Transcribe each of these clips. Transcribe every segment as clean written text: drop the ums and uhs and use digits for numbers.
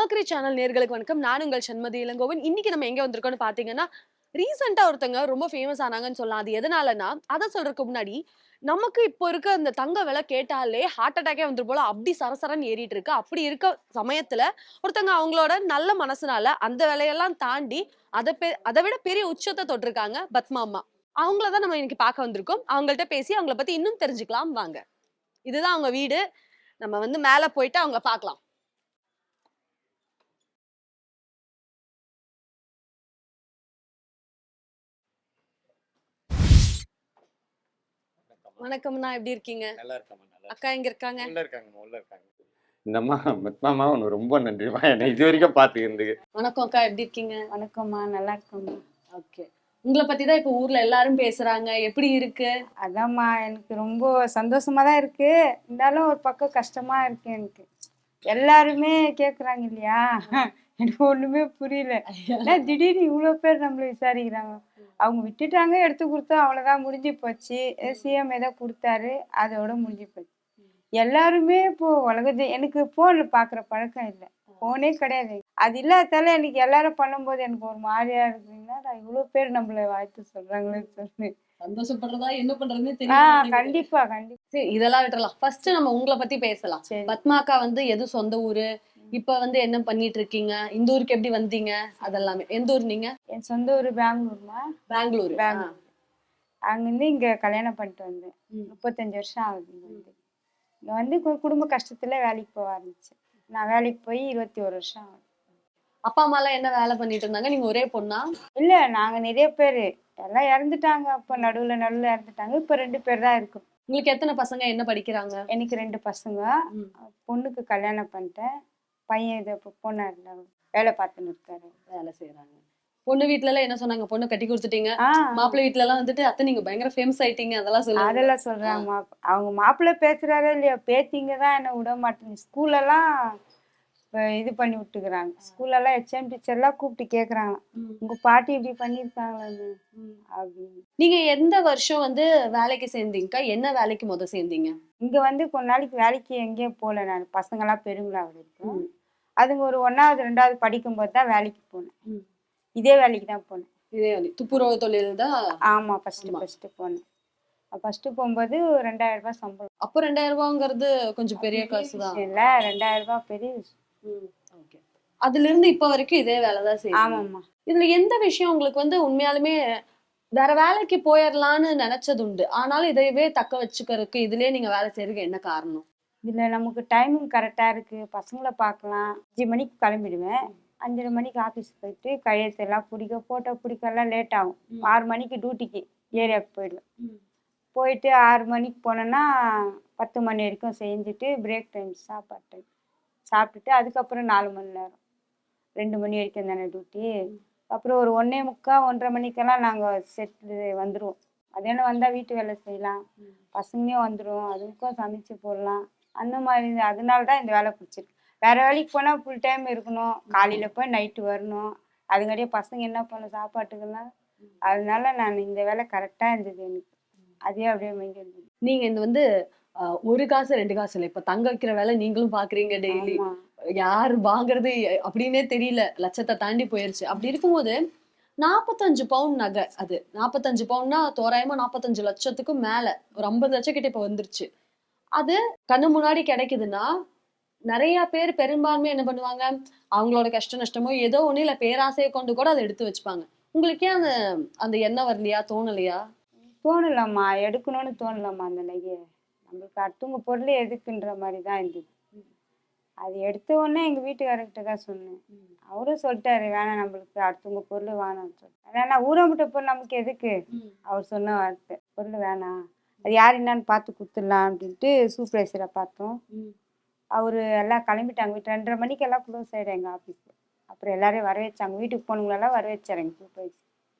Mimicry channel நேர்களுக்கு வணக்கம். நான் உங்கள் சண்மதி இளங்கோவன். இன்னைக்கு நம்ம எங்க வந்திருக்கோம்னு பாத்தீங்கன்னா, ரீசென்ட்டா ஒருத்தங்க ரொம்ப ஃபேமஸ் ஆனாங்கன்னு சொல்லலாம். அது எதனாலன்னா, அத சொல்றதுக்கு முன்னாடி, நமக்கு இப்போ இருக்க இந்த தங்க விலை கேட்டாலே ஹார்ட் அட்டாக்கே வந்துரும் போல அப்படி சரசரன்னு ஏறிட்டு இருக்கு. அப்படி இருக்க சமயத்துல, ஒருத்தங்க அவங்களோட நல்ல மனசுனால அந்த விலையெல்லாம் தாண்டி அத விட பெரிய உச்சத்த தொட்டிருக்காங்க பத்மா அம்மா. அவங்கள தான் நம்ம இன்னைக்கு பார்க்க வந்திருக்கோம். அவங்கள்ட்ட பேசி அவங்கள பத்தி இன்னும் தெரிஞ்சுக்கலாம் வாங்க. இதுதான் அவங்க வீடு. நம்ம வந்து மேல போயிட்டு அவங்கள பார்க்கலாம். வணக்கம்ண்ணா, எப்படி இருக்கீங்க? நல்லா இருக்கேம்மா, நல்லா அக்கா இருக்கேன். எங்க இருக்காங்க? உள்ள இருக்காங்கம்மா, உள்ள இருக்காங்க. இந்த அம்மா மெத்மாமா உனக்கு ரொம்ப நன்றிம்மா. என்னை இதுவரைக்கும் பார்த்துக்கினதுக்கு. வணக்கம் அக்கா, எப்படி இருக்கீங்க? வணக்கம்மா, நல்லா இருக்கம்மா. ஓகே. உங்கள பத்தி தான் இப்ப ஊர்ல எல்லாரும் பேசுறாங்க. எப்படி இருக்கு? அதாம்மா, எனக்கு ரொம்ப சந்தோஷமா தான் இருக்கு. இருந்தாலும் ஒரு பக்கம் கஷ்டமா இருக்கு எனக்கு. எல்லாருமே கேக்குறாங்க இல்லையா? எனக்கு ஒண்ணுமே புரியல. ஏன்னா திடீர்னு இவ்வளோ பேர் நம்மள விசாரிக்கிறாங்க. அவங்க விட்டுட்டாங்க, எடுத்து கொடுத்தோம், அவ்வளோதான் முடிஞ்சு போச்சு. சிஎம் ஏதோ கொடுத்தாரு, அதோட முடிஞ்சு போச்சு. எல்லாருமே இப்போ எனக்கு போன்ல பாக்குற பழக்கம் இல்லை, போனே கிடையாது. அது இல்லாதால எனக்கு எல்லாரும் பண்ணும்போது எனக்கு ஒரு மாதிரியா இருக்குங்கன்னா, நான் இவ்வளவு பேர் நம்மள வாழ்த்து சொல்றாங்களேன்னு சொல்லி. சந்தோஷப்படுறதா என்ன பண்றதுன்னு தெரியல. கண்டிப்பா கண்டிப்பா. சரி, இதெல்லாம் விட்டுறலாம். ஃபர்ஸ்ட் நம்ம உங்கள பத்தி பேசலாம். சரி. பத்மா அக்கா வந்து எது சொந்த ஊரு? இப்ப வந்து என்ன பண்ணிட்டு இருக்கீங்க? இந்த ஊருக்கு எப்படி வந்தீங்க? அதெல்லாமே. எந்த ஊர் நீங்க? என் சொந்த ஊர் பெங்களூர்மா. பெங்களூர். பெங்களூர். அங்கிருந்து இங்க கல்யாணம் பண்ணிட்டு வந்தேன். 35 வருஷம் ஆகுது இங்க வந்து. இங்க வந்து குடும்ப கஷ்டத்துல வேலைக்கு போக ஆரம்பிச்சேன். நான் வேலைக்கு போய் 21 வருஷம் ஆகுது. அப்பா அம்மா எல்லாம் என்ன வேலை பண்ணிட்டு இருந்தாங்க? நீங்க ஒரே பொண்ணா? இல்ல, நாங்க நிறைய பேரு எல்லாம் இறந்துட்டாங்க. அப்ப நடுவுல இறந்துட்டாங்க. இப்ப 2 பேர் தான் இருக்கோம். உங்களுக்கு எத்தனை பசங்க, என்ன படிக்கிறாங்க? எனக்கு 2 பசங்க. பொண்ணுக்கு கல்யாணம் பண்ணிட்டேன். பையன் இது பொண்ணா இருந்தாங்க, வேலை பார்த்துன்னு இருக்காரு, வேலை செய்யறாங்க. பொண்ணு வீட்ல எல்லாம் என்ன சொன்னாங்க? பொண்ணு கட்டி கொடுத்துட்டீங்க. மாப்பிள்ளை வீட்ல எல்லாம் வந்துட்டு அத்தை நீங்க பயங்கர ஃபேமஸ் ஆயிட்டீங்க, அதெல்லாம் சொல்லுவாங்க. அதெல்லாம் சொல்றாங்க. அவங்க மாப்பிள்ளை பேசுறாரோ இல்லையா, பேத்திங்க தான் என்ன விட மாட்டேங்குது. ஸ்கூல்ல எல்லாம் இது பண்ணி விட்டுக்கிறாங்க. ஸ்கூல்ல எல்லாம் HM டீச்சர் எல்லாம் கூப்பிட்டு கேக்குறாங்க, உங்க பாட்டி இப்படி பண்ணிருக்காங்களே அப்படின்னு. நீங்க எந்த வருஷம் வந்து வேலைக்கு சேர்ந்தீங்க? என்ன வேலைக்கு முத சேர்ந்தீங்க? இங்க வந்து கொஞ்ச நாளைக்கு வேலைக்கு எங்கேயும் போல. நான் பசங்க எல்லாம் பெருங்களா இருக்கும், அதுங்க ஒரு 1வது 2வது படிக்கும் போது தான் வேலைக்கு போனேன். இதே வேலைக்கு தான் போனேன். இதே வேலை, துப்புரவு தொழில் தான். ஆமா, ஃபர்ஸ்ட் போனேன். ஃபர்ஸ்ட் போகும்போது 2000 ரூபாய் சம்பளம். அப்போ 2000 ரூபாங்கிறது கொஞ்சம் பெரிய காசு தான் இல்ல, 2000 ரூபாய் பெரிய விஷயம். அதுல இருந்து இப்ப வரைக்கும் இதே வேலைதான் செய்யுங்க. ஆமாம்மா. இதுல எந்த விஷயம் உங்களுக்கு வந்து உண்மையாலுமே வேற வேலைக்கு போயிடலான்னு நினைச்சது உண்டு, ஆனாலும் இதையவே தக்க வச்சுக்கிறதுக்கு இதுலயே நீங்க வேலை செய்யறதுக்கு என்ன காரணம்? இதுல நமக்கு டைமிங் கரெக்டா இருக்கு. பசங்களை பார்க்கலாம். 5 மணிக்கு கிளம்பிடுவேன். 5:30 மணிக்கு ஆஃபீஸ் போயிட்டு கையெழுத்தெல்லாம் போட்டோ பிடிக்கலாம் லேட் ஆகும். 6 மணிக்கு டியூட்டிக்கு ஏரியாவுக்கு போயிடுவேன். போயிட்டு 6 மணிக்கு போனேன்னா 10 மணி வரைக்கும் செஞ்சுட்டு பிரேக் டைம் சாப்பாடு டைம் சாப்பிட்டுட்டு அதுக்கப்புறம் 4 மணி நேரம் 2 மணி வரைக்கும் தானே டியூட்டி. அப்புறம் ஒரு 1:45 1:30 மணிக்கெல்லாம் நாங்கள் செட்டு வந்துடுவோம். மதியானம் வந்தால் வீட்டு வேலை செய்யலாம், பசங்களையும் வந்துடும், அதுக்கும் சமைச்சு போடலாம். அந்த மாதிரி அதனால தான் இந்த வேலை பிடிச்சிருக்கு. வேற வேலைக்கு போனால் ஃபுல் டைம் இருக்கணும், காலையில் போய் நைட்டு வரணும். அதுங்கடியே பசங்க என்ன பண்ண சாப்பாட்டுக்கெல்லாம். அதனால நான் இந்த வேலை கரெக்டாக இருந்தது எனக்கு. அதே அப்படியே மைண்ட் இருந்தது. நீங்க இந்த வந்து ஒரு காசு 2 காசு இல்லை, இப்ப தங்க வைக்கிற வேலை நீங்களும் பாக்குறீங்க டெய்லி. யாரு வாங்குறது அப்படின்னே தெரியல, லட்சத்தை தாண்டி போயிருச்சு. அப்படி இருக்கும்போது 45 பவுன் நகை, அது 45 பவுன்னா தோராயமா 45 லட்சத்துக்கும் மேல, ஒரு 50 லட்சம் கிட்ட இப்ப வந்துருச்சு. அது கண்ணு முன்னாடி கிடைக்குதுன்னா நிறைய பேர் பெரும்பான்மை என்ன பண்ணுவாங்க, அவங்களோட கஷ்ட நஷ்டமோ ஏதோ ஒண்ணு இல்ல பேராசையை கொண்டு கூட அதை எடுத்து வச்சுப்பாங்க. உங்களுக்கே அந்த அந்த எண்ணம் வரலையா, தோணலையா? தோணலாமா, எடுக்கணும்னு தோணலாமா அந்த நகையை. நம்மளுக்கு அடுத்தவங்க பொருள் எதுக்குன்ற மாதிரி தான் இருந்தது. அது எடுத்த உடனே எங்கள் வீட்டுக்காரர்கிட்ட தான் சொன்னேன். அவரும் சொல்லிட்டாரு, வேணாம் நம்மளுக்கு அடுத்தவங்க பொருள் வேணாம்னு சொல்லிட்டு. ஏன்னா ஊரம்பிட்ட பொருள் நமக்கு எதுக்கு, அவர் சொன்ன வார்த்தை, பொருள் வேணாம், அது யார் என்னன்னு பார்த்து கொடுத்துடலாம் அப்படின்ட்டு சூப்பர்வைசரை பார்த்தோம். அவர் எல்லாம் கிளம்பிட்டாங்க. வீட்டு 2:30 மணிக்கு எல்லாம் க்ளோஸ் ஆகிடும் எங்கள் ஆஃபீஸு. அப்புறம் எல்லாரையும் வர வச்சாங்க, வீட்டுக்கு போனவங்களெல்லாம் வர வச்சார் எங்கள் சூப்பர்வைசர்.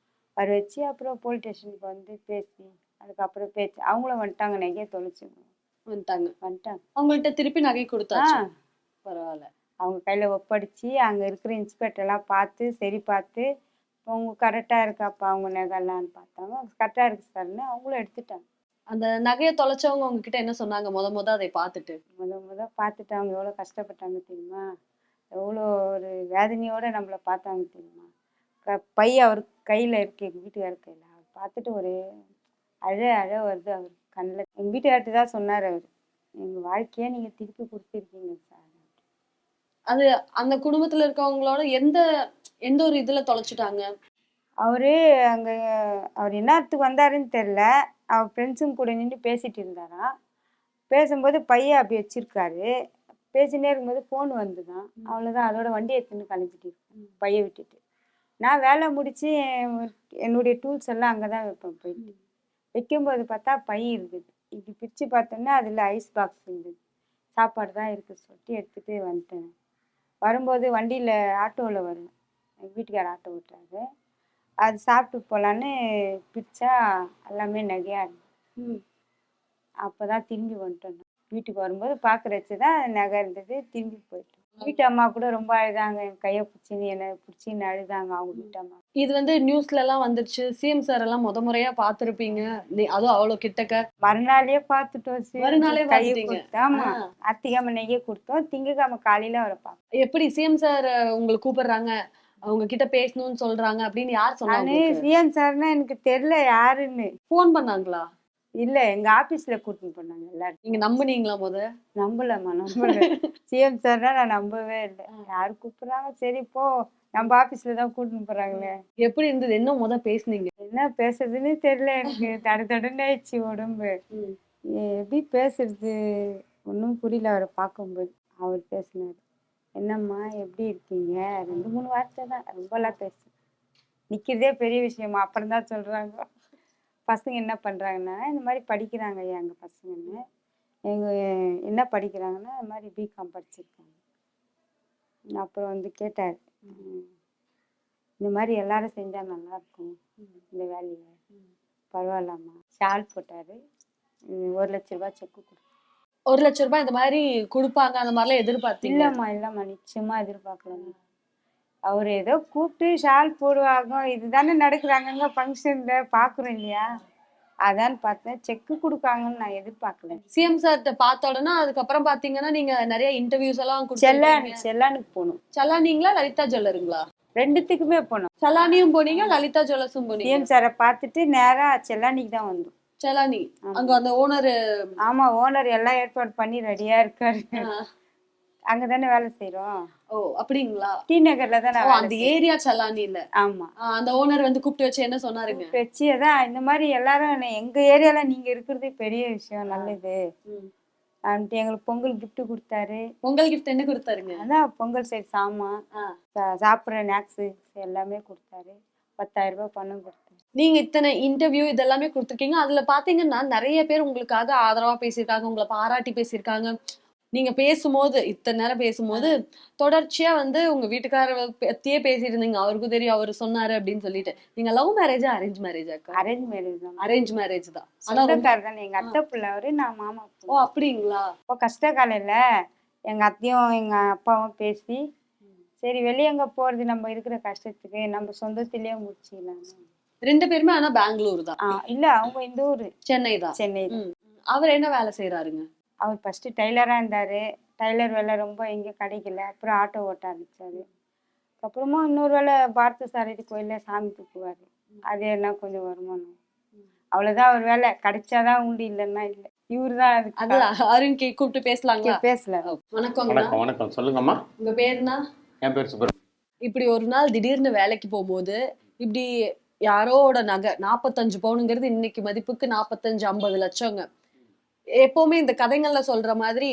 வர வச்சு அப்புறம் போலீஸ் ஸ்டேஷனுக்கு வந்து பேசி அதுக்கப்புறம் பேச்சு அவங்களும் வந்துட்டாங்க. நகையை தொலைச்சு வந்துட்டாங்க. அவங்கள்ட்ட திருப்பி நகை கொடுத்தாச்சு. பரவாயில்ல. அவங்க கையில் ஒப்படைச்சி அங்கே இருக்கிற இன்ஸ்பெக்டர்லாம் பார்த்து சரி பார்த்து, அவங்க கரெக்டாக இருக்காப்பா அவங்க நகைலான்னு பார்த்தாங்க. கரெக்டாக இருக்கு சார்னு அவங்களும் எடுத்துட்டாங்க. அந்த நகையை தொலைச்சவங்க உங்ககிட்ட என்ன சொன்னாங்க? முத அதை பார்த்துட்டு பார்த்துட்டு அவங்க எவ்வளோ கஷ்டப்பட்டாங்க தெரியுமா. எவ்வளோ ஒரு வேதனையோட நம்மளை பார்த்தாங்க தெரியுமா. பை அவர் கையில் இருக்கு, எங்கள் வீட்டுக்காரர் கையில். அவர் பார்த்துட்டு ஒரு அழ வருது அவர் கண்ணில். எங்கள் வீட்டுக்கார்ட்ட தான் சொன்னார் அவர், எங்கள் வாழ்க்கையை நீங்கள் திருப்பி கொடுத்துருக்கீங்க சார். அது அந்த குடும்பத்துல இருக்கவங்களோட எந்த எந்த ஒரு இதுல தொலைச்சிட்டாங்க? அவரு அங்கே அவர் என்னத்துக்கு வந்தாருன்னு தெரில. அவர் ஃப்ரெண்ட்ஸுங்க கூட நின்று பேசிட்டு இருந்தாராம். பேசும்போது பையன் அப்படி வச்சிருக்காரு. பேசினே இருக்கும்போது ஃபோன் வந்துதான். அவ்வளோதான், அதோட வண்டி எடுத்துன்னு கிளம்பிட்டு பையை விட்டுட்டு. நான் வேலை முடிச்சு என்னுடைய டூல்ஸ் எல்லாம் அங்கே தான் வைப்பேன். போயிட்டு வைக்கும்போது பார்த்தா பை இருக்குது. இப்படி பிரித்து பார்த்தோன்னா அதில் ஐஸ் பாக்ஸ் இருந்தது. சாப்பாடு தான் இருக்குது சொல்லிட்டு எடுத்துகிட்டு வந்துட்டேன். வரும்போது வண்டியில் ஆட்டோவில் வரும், எங்கள் வீட்டுக்கார ஆட்டோ ஓட்டுறாரு. அது சாப்பிட்டு போகலான்னு பிரித்தா எல்லாமே நகையாக இருந்தது. அப்போ தான் திரும்பி வந்துட்டோம். வீட்டுக்கு வரும்போது பார்க்குறச்சு தான் நகை இருந்தது. திரும்பி போயிட்டோம். வீட்டு அம்மா கூட ரொம்ப அழுதாங்க, என் கையை பிடிச்சின்னு என்னை பிடிச்சின்னு அழுதாங்க அவங்க வீட்டு அம்மா. இது வந்து நியூஸ்ல எல்லாம் வந்துருச்சு. சிஎம் சார் எல்லாம் முறையா பார்த்திருப்பீங்க. அதுவும் அவ்வளவு கிட்டக்க. மறுநாளே பார்த்துட்டோம். மறுநாளே கையை பார்த்துட்டீங்க. கொடுத்தோம். ஆமா, அத்திக்கிழமை நெய்யை கொடுத்தோம். திங்கக்கிழமை காலையில அவரை பார்த்தோம். எப்படி சிஎம் சார் உங்களை கூப்பிடுறாங்க, அவங்க கிட்ட பேசணும்னு சொல்றாங்க அப்படின்னு யார் சொன்னாங்க? நானு சிஎம் சார்னா எனக்கு தெரியல யாருன்னு. போன் பண்ணாங்களா? இல்ல, எங்க ஆபீஸ்ல கூட்டின்னு போனாங்க எல்லாரும். நீங்க நம்புனீங்களா முத? நம்பலம்மா, நம்பல. சிஎம் சார்னா நான் நம்பவே இல்லை. யாரு கூப்பிடுறாங்க, சரி போ, நம்ம ஆபீஸ்ல தான் கூட்டின்னு போறாங்களே. எப்படி இருந்தது? என்ன முத பேசுனீங்க? என்ன பேசுறதுன்னு தெரியல எனக்கு. தடுன்னு ஆயிடுச்சு உடம்பு. எப்படி பேசுறது ஒன்றும் புரியல. அவரை பார்க்கும்போது அவர் பேசினாரு, என்னம்மா எப்படி இருக்கீங்க, 2-3 வார்த்தை தான், ரொம்பலாம் பேச. நிக்கிறதே பெரிய விஷயமா. அப்புறம் தான் சொல்றாங்க பசங்க என்ன பண்றாங்கன்னா, இந்த மாதிரி படிக்கிறாங்க ஐயா எங்க பசங்கன்னு. எங்க என்ன படிக்கிறாங்கன்னா, இந்த மாதிரி பிகாம் படிச்சிருக்காங்க. அப்புறம் வந்து கேட்டார், இந்த மாதிரி எல்லாரும் செஞ்சா நல்லா இருக்கும் இந்த வேலையை, பரவாயில்லாமா. ஷால் போட்டாரு. 1 லட்ச ரூபாய் செக்கு கொடுத்தாரு. 1 லட்ச ரூபாய் இந்த மாதிரி கொடுப்பாங்க அந்த மாதிரிலாம் எதிர்பார்த்தீங்க? இல்லம்மா, நிச்சயமா எதிர்பார்க்கலாம். அவர் ஏதோ கூப்பிட்டு ஷால் போடுவாங்க, இதுதானே நடக்குறாங்க ஃபங்க்ஷன்ல பாக்குறோம் இல்லையா, அதான் பார்த்தேன். செக்கு கொடுக்காங்கன்னு நான் எதிர்பார்க்கல. சிஎம் சார்ட்ட பார்த்த உடனே அதுக்கப்புறம் பாத்தீங்கன்னா நீங்க நிறைய இன்டர்வியூஸ் எல்லாம் செல்லானுக்கு போனோம். சலானிங்களா லலிதா ஜுவல்லருங்களா? ரெண்டுத்துக்குமே போனோம். சலானியும் போனீங்க, லலிதா ஜுவல்லர்ஸும் போனீங்க. சிஎம் சாரை பார்த்துட்டு நேரா செல்லானிக்கு தான் வந்தோம். சலானி அங்க அந்த ஓனர். ஆமா, ஓனர் எல்லாம் ஏற்பாடு பண்ணி ரெடியா இருக்காரு. அங்கதானே வேலை செய்யறோம். ஓ அப்படிங்களா? டி நகர்ல தானே அந்த ஏரியா சலானி இல்ல. ஆமா, அந்த ஓனர் வந்து கூப்பிட்டு வச்சு என்ன சொன்னாருங்க? வச்சுதான் இந்த மாதிரி எல்லாரும் எங்க ஏரியால நீங்க இருக்கிறது பெரிய விஷயம், நல்லது. எங்களுக்கு பொங்கல் கிஃப்ட் கொடுத்தாரு. பொங்கல் கிஃப்ட் என்ன கொடுத்தாருங்க? அதான் பொங்கல் சைடு சாமான், சாப்பிட்ற ஸ்நாக்ஸ் எல்லாமே கொடுத்தாரு. 10,000 ரூபாய் பணம் கொடுத்தாரு. நீங்க இத்தனை இன்டர்வியூ இதெல்லாமே கொடுத்துருக்கீங்க. அதுல பாத்தீங்கன்னா நிறைய பேர் உங்களுக்காக ஆதரவா பேசியிருக்காங்க, உங்களை பாராட்டி பேசியிருக்காங்க. நீங்க பேசும்போது இத்தனை நேரம் பேசும்போது தொடர்ச்சியா வந்து உங்க வீட்டுக்காரரை பத்தியே பேசிட்டு இருந்தீங்க. அவருக்கும் தெரியும், அவரு சொன்னாரு அப்படின்னு சொல்லிட்டு. நீங்க லவ் மேரேஜா அரேஞ்ச் மேரேஜாக்கா? அரேஞ்ச் மேரேஜ் தான். அரேஞ்ச் மேரேஜ் தான். சொந்தக்காரர் தானே, எங்க அத்தை பிள்ளை அவரு, நான் மாமா. ஓ அப்படிங்களா? இப்போ கஷ்ட காலையில எங்க அத்தையும் எங்க அப்பாவும் பேசி, சரி வெளியே எங்க போறது, நம்ம இருக்கிற கஷ்டத்துக்கு நம்ம சொந்தத்திலேயே முடிச்சிடலாம். 2 பேருமே ஆனா பெங்களூர் தான். இல்ல, அவங்க இந்த ஊரு சென்னை தான். சென்னை. அவர் என்ன வேலை செய்யறாருங்க? அவர் ஃபர்ஸ்ட் டைலரா இருந்தாரு. டைலர் வேலை ரொம்ப எங்கேயும் கிடைக்கல. அப்புறம் ஆட்டோ ஓட்ட ஆரம்பிச்சாரு. அப்புறமா இன்னொரு வேலை பாரத சாரதி கோயில்ல சாமி தூக்குவாரு. அது எல்லாம் கொஞ்சம் வருமானம். அவ்வளவுதான் அவர் வேலை. கிடைச்சாதான் உண்டு, இல்லைன்னா இல்லை. இவரு தான் அது அருண் கூப்பிட்டு பேசலாங்களா? பேசலாம். வணக்கம். வணக்கம். வணக்கம், சொல்லுங்கம்மா. உங்க பேருனா? என் பேர் சுப்பிரமணியன். இப்படி ஒரு நாள் திடீர்னு வேலைக்கு போகும்போது இப்படி யாரோட நகை 45 பவுனுங்கிறது இன்னைக்கு மதிப்புக்கு 45-50 லட்சங்க. எப்பவுமே இந்த கதைகள்ல சொல்ற மாதிரி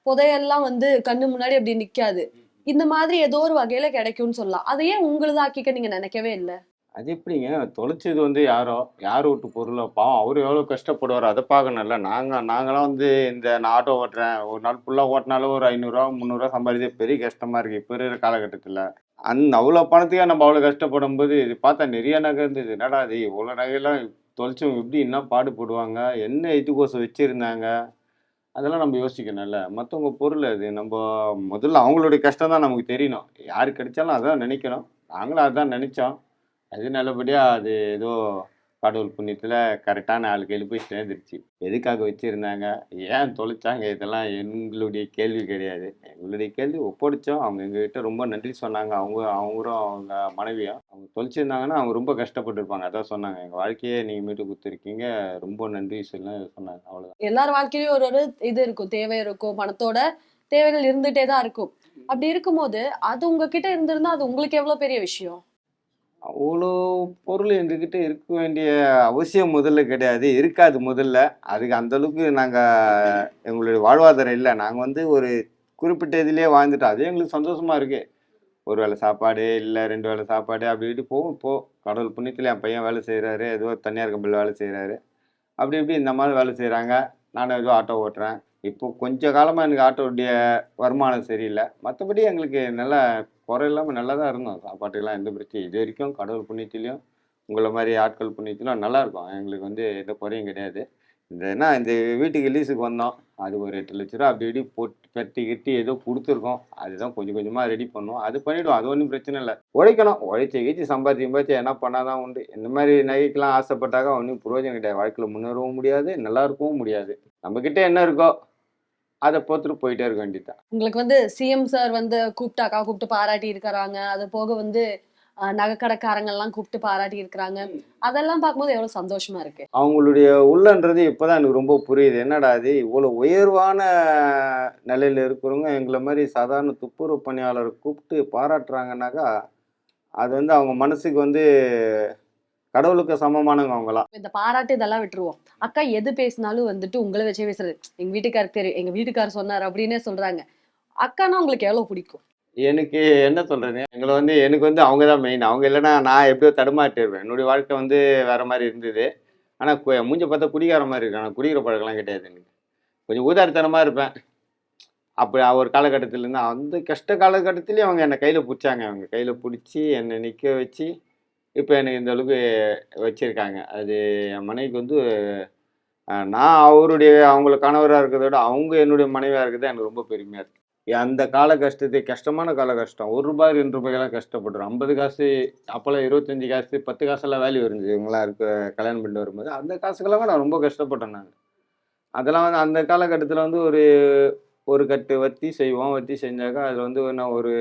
புதையெல்லாம் வந்து கண்ணு முன்னாடி அப்படி நிக்காது. இந்த மாதிரி ஏதோ ஒரு வகையில கிடைக்கும்னு சொல்லலாம். அதையே உங்களுதாக்கிக்க நீங்க நினைக்கவே இல்லை? அது எப்படிங்க தொலைச்சது வந்து யார் வீட்டு பொருளை பாவம் அவர் எவ்வளோ கஷ்டப்படுவார், அதை பார்க்கணும்ல. நாங்களாம் வந்து நான் ஆட்டோ ஓட்டுறேன், ஒரு நாள் ஃபுல்லாக ஓட்டினாலும் ஒரு 500 ரூபா 300 ரூபா சம்பாதிச்சே பெரிய கஷ்டமா இருக்கு இப்போ இருக்கிற காலகட்டத்தில். அவ்வளோ பணத்துக்கே நம்ம அவ்வளோ கஷ்டப்படும் போது இது பார்த்தா நிறைய நகை இருந்தது. என்னடா அது இவ்வளோ நகையெல்லாம் தொலைச்சவங்க எப்படி என்ன பாடுபடுவாங்க, என்ன இதுக்கோசம் வச்சுருந்தாங்க, அதெல்லாம் நம்ம யோசிக்கணும்ல. மற்றவங்க பொருள் அது நம்ம முதல்ல அவங்களுடைய கஷ்டம் தான் நமக்கு தெரியணும். யார் கிடைச்சாலும் அதான் நினைக்கணும். நாங்களும் அதான் நினச்சோம். அது நல்லபடியாக அது ஏதோ கடவுள் புண்ணியத்தில் கரெக்டான ஆள் கையில் போய் சேர்ந்துருச்சு. எதுக்காக வச்சுருந்தாங்க, ஏன் தொலைச்சாங்க, இதெல்லாம் எங்களுடைய கேள்வி கிடையாது. எங்களுடைய கேள்வி ஒப்படைச்சோம். அவங்க எங்ககிட்ட ரொம்ப நன்றி சொன்னாங்க. அவங்களும் அவங்க மனைவியும். அவங்க தொலைச்சிருந்தாங்கன்னா அவங்க ரொம்ப கஷ்டப்பட்டுருப்பாங்க. அதான் சொன்னாங்க, எங்கள் வாழ்க்கையே நீங்கள் மீட்டு கொடுத்துருக்கீங்க, ரொம்ப நன்றி சொன்னாங்க. அவ்வளோதான். எல்லார் வாழ்க்கையிலயும் ஒரு இது இருக்கும், தேவை இருக்கும், பணத்தோட தேவைகள் இருந்துட்டே தான் இருக்கும். அப்படி இருக்கும்போது அது உங்ககிட்ட இருந்திருந்தா அது உங்களுக்கு எவ்வளவு பெரிய விஷயம். அவ்வளோ பொருள் எங்ககிட்ட இருக்க வேண்டிய அவசியம் முதல்ல கிடையாது, இருக்காது முதல்ல. அதுக்கு அந்த அளவுக்கு நாங்கள் எங்களுடைய வாழ்வாதாரம் இல்லை. நாங்கள் வந்து ஒரு குறிப்பிட்ட இதுலேயே வாழ்ந்துட்டோம். அது எங்களுக்கு சந்தோஷமா இருக்கு. ஒரு வேளை சாப்பாடு இல்லை, 2 வேளை சாப்பாடு அப்படி இப்படி போகும். இப்போ கடவுள் புண்ணியத்தில் என் பையன் வேலை செய்கிறாரு, ஏதோ தனியார் கம்பெனியில் வேலை செய்கிறாரு. அப்படி இப்படி இந்த மாதிரி வேலை செய்கிறாங்க. நானும் ஏதோ ஆட்டோ ஓட்டுறேன். இப்போ கொஞ்ச காலமாக எனக்கு ஆட்டோடைய வருமானம் சரியில்லை. மற்றபடி எங்களுக்கு நல்லா குறை இல்லாமல் நல்லா தான் இருந்தோம். சாப்பாட்டுக்கெல்லாம் எந்த பிரச்சனையும் இது வரைக்கும் கடவுள் புண்ணியத்திலையும் உங்களை மாதிரி ஆட்கள் புண்ணியத்திலும் நல்லா இருக்கும். எங்களுக்கு வந்து எந்த குறையும் கிடையாது. இந்த வீட்டுக்கு லீஸுக்கு வந்தோம். அது ஒரு 8 லட்ச ரூபா அப்படி இப்படி போட்டு கட்டி கிட்டி ஏதோ கொடுத்துருக்கோம். அதுதான் கொஞ்சம் கொஞ்சமாக ரெடி பண்ணுவோம். அது பண்ணிவிடுவோம். அது ஒன்றும் பிரச்சனை இல்லை. உழைக்கணும். உழைச்சி சம்பாதிச்சு என்ன பண்ணாதான் உண்டு. இந்த மாதிரி நகைக்கெல்லாம் ஆசைப்பட்டாக்கா ஒன்றும் பிரயோஜனம் கிடையாது. வாழ்க்கையில் முன்னேறவும் முடியாது, நல்லா இருக்கவும் முடியாது. நம்மக்கிட்ட என்ன இருக்கோ அதை பொறுத்துட்டு போயிட்டே இருக்க வேண்டியதுதான். உங்களுக்கு வந்து சிஎம் சார் வந்து கூப்பிட்டாக்கா கூப்பிட்டு பாராட்டி இருக்கிறாங்க. அது போக வந்து நகைக்கடைக்காரங்க எல்லாம் கூப்பிட்டு பாராட்டி இருக்கிறாங்க. அதெல்லாம் பார்க்கும்போது எவ்வளவு சந்தோஷமா இருக்கு. அவங்களுடைய உள்ளன்றது இப்போதான் எனக்கு ரொம்ப புரியுது. என்னடா இது இவ்வளோ உயர்வான நிலையில் இருக்கிறவங்க எங்களை மாதிரி சாதாரண துப்புரவு பணியாளரை கூப்பிட்டு பாராட்டுறாங்கன்னாக்கா அது வந்து அவங்க மனசுக்கு வந்து கடவுளுக்கு சமமானவங்க அவங்களாம். இந்த பாராட்டு இதெல்லாம் விட்டுருவோம். அக்கா எது பேசினாலும் வந்துட்டு உங்களை வச்சே பேசுறது. எங்க வீட்டுக்காருக்கு தெரியும், எங்க வீட்டுக்காரர் சொன்னார் அப்படின்னே சொல்றாங்க. அக்கானா உங்களுக்கு எவ்வளவு பிடிக்கும். எனக்கு என்ன சொல்றது, எனக்கு வந்து அவங்க தான் மெயின். அவங்க இல்லைன்னா நான் எப்படியோ தடுமாட்டிடுவேன். என்னுடைய வாழ்க்கை வந்து வேற மாதிரி இருந்தது. ஆனால் மூஞ்ச பார்த்தா குடிகார மாதிரி இருக்கேன். நான் குடிக்கிற பழக்கம்லாம் கிடையாது. எனக்கு கொஞ்சம் ஊதாரித்தனமாக இருப்பேன். அப்படி ஒரு காலகட்டத்திலேருந்து அந்த கஷ்ட காலகட்டத்திலேயே அவங்க என்னை கையில் பிடிச்சாங்க. அவங்க கையில் பிடிச்சி என்னை நிற்க வச்சு இப்போ எனக்கு இந்த அளவுக்கு வச்சுருக்காங்க. அது என் மனைவிக்கு வந்து நான் அவங்கள கணவராக இருக்கிறத விட அவங்க என்னுடைய மனைவியாக இருக்கிறது எனக்கு ரொம்ப பெருமையாக இருக்குது. அந்த கால கஷ்டத்தை கஷ்டமான கால கஷ்டம். ₹1 ₹2 கஷ்டப்படுறோம். 50 காசு அப்போல்லாம் 25 காசு 10 காசெல்லாம் வேல்யூ இருந்துச்சு. இவங்களாம் கல்யாணம் பண்ணிட்டு வரும்போது அந்த காசுக்கெல்லாம் நான் ரொம்ப கஷ்டப்பட்டேன். நான் அதெல்லாம் வந்து அந்த காலகட்டத்தில் வந்து ஒரு கட்டு வத்தி செய்வோம். வத்தி செஞ்சாக்கா அதில் வந்து நான் ஒரு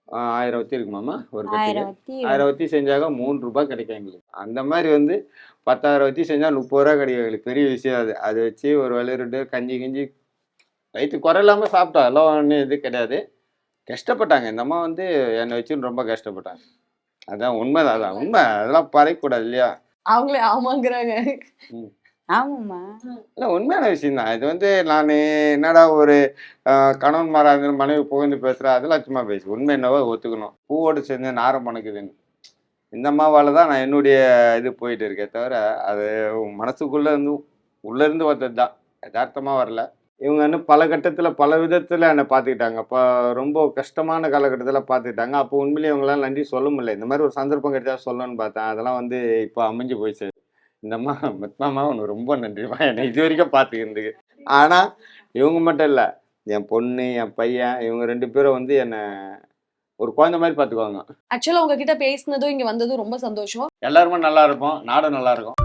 1000 வத்தி இருக்குமாம்மா ஒரு கட்டுக்கு. 1000 வத்தி செஞ்சாக்கா ₹3 கிடைக்கும் எங்களுக்கு. அந்த மாதிரி வந்து 10,000 வத்தி செஞ்சால் ₹30 கிடைக்கும் எங்களுக்கு. பெரிய விஷயம் அது. அதை வச்சு ஒரு வேளை 2 கஞ்சி வயிற்று குறை இல்லாமல் சாப்பிட்டோம். அதெல்லாம் ஒன்றும் இது கிடையாது. கஷ்டப்பட்டாங்க இந்த அம்மா வந்து என்னை வச்சுன்னு ரொம்ப கஷ்டப்பட்டாங்க. அதான் உண்மைதான். அதான் உண்மை. அதெல்லாம் பறையக்கூடாது இல்லையா. அவங்களே ஆமாங்கிறாங்க. ஆமாம்மா. இல்லை உண்மையான விஷயம் தான். இது வந்து நான் என்னடா ஒரு கணவன் மாறாத மனைவி புகழ்ந்து பேசுகிறேன், அதெல்லாம் சும்மா பேசு. உண்மை என்னவோ ஒத்துக்கணும். பூவோடு சேர்ந்து நாரம் மணக்குதுன்னு இந்த அம்மாவால் தான் நான் என்னுடைய இது போயிட்டு இருக்கேன். தவிர அது மனசுக்குள்ளே இருந்து உள்ளேருந்து வந்தது தான், யதார்த்தமாக வரல. இவங்க இன்னும் பல கட்டத்தில் பல விதத்தில் என்னை பார்த்துக்கிட்டாங்க. அப்போ ரொம்ப கஷ்டமான காலகட்டத்தில் பார்த்துக்கிட்டாங்க. அப்போ உண்மையிலேயே இவங்களாம் நன்றி சொல்ல முடியல. இந்த மாதிரி ஒரு சந்தர்ப்பம் கிடைச்சா சொல்லணும்னு பார்த்தேன். அதெல்லாம் வந்து இப்போ அமைஞ்சு போயிடுச்சு. இந்த அம்மா மெத்மாமா உனக்கு ரொம்ப நன்றிமா என்னை இது வரைக்கும் பார்த்துக்கிருக்கு. ஆனால் இவங்க மட்டும் இல்லை, என் பொண்ணு என் பையன் இவங்க 2 பேரும் வந்து என்னை ஒரு குழந்தை மாதிரி பார்த்துக்குவாங்க. ஆக்சுவலா உங்ககிட்ட பேசினதும் இங்க வந்ததும் ரொம்ப சந்தோஷம். எல்லாருமே நல்லா இருப்போம். நாடும் நல்லா இருக்கும்.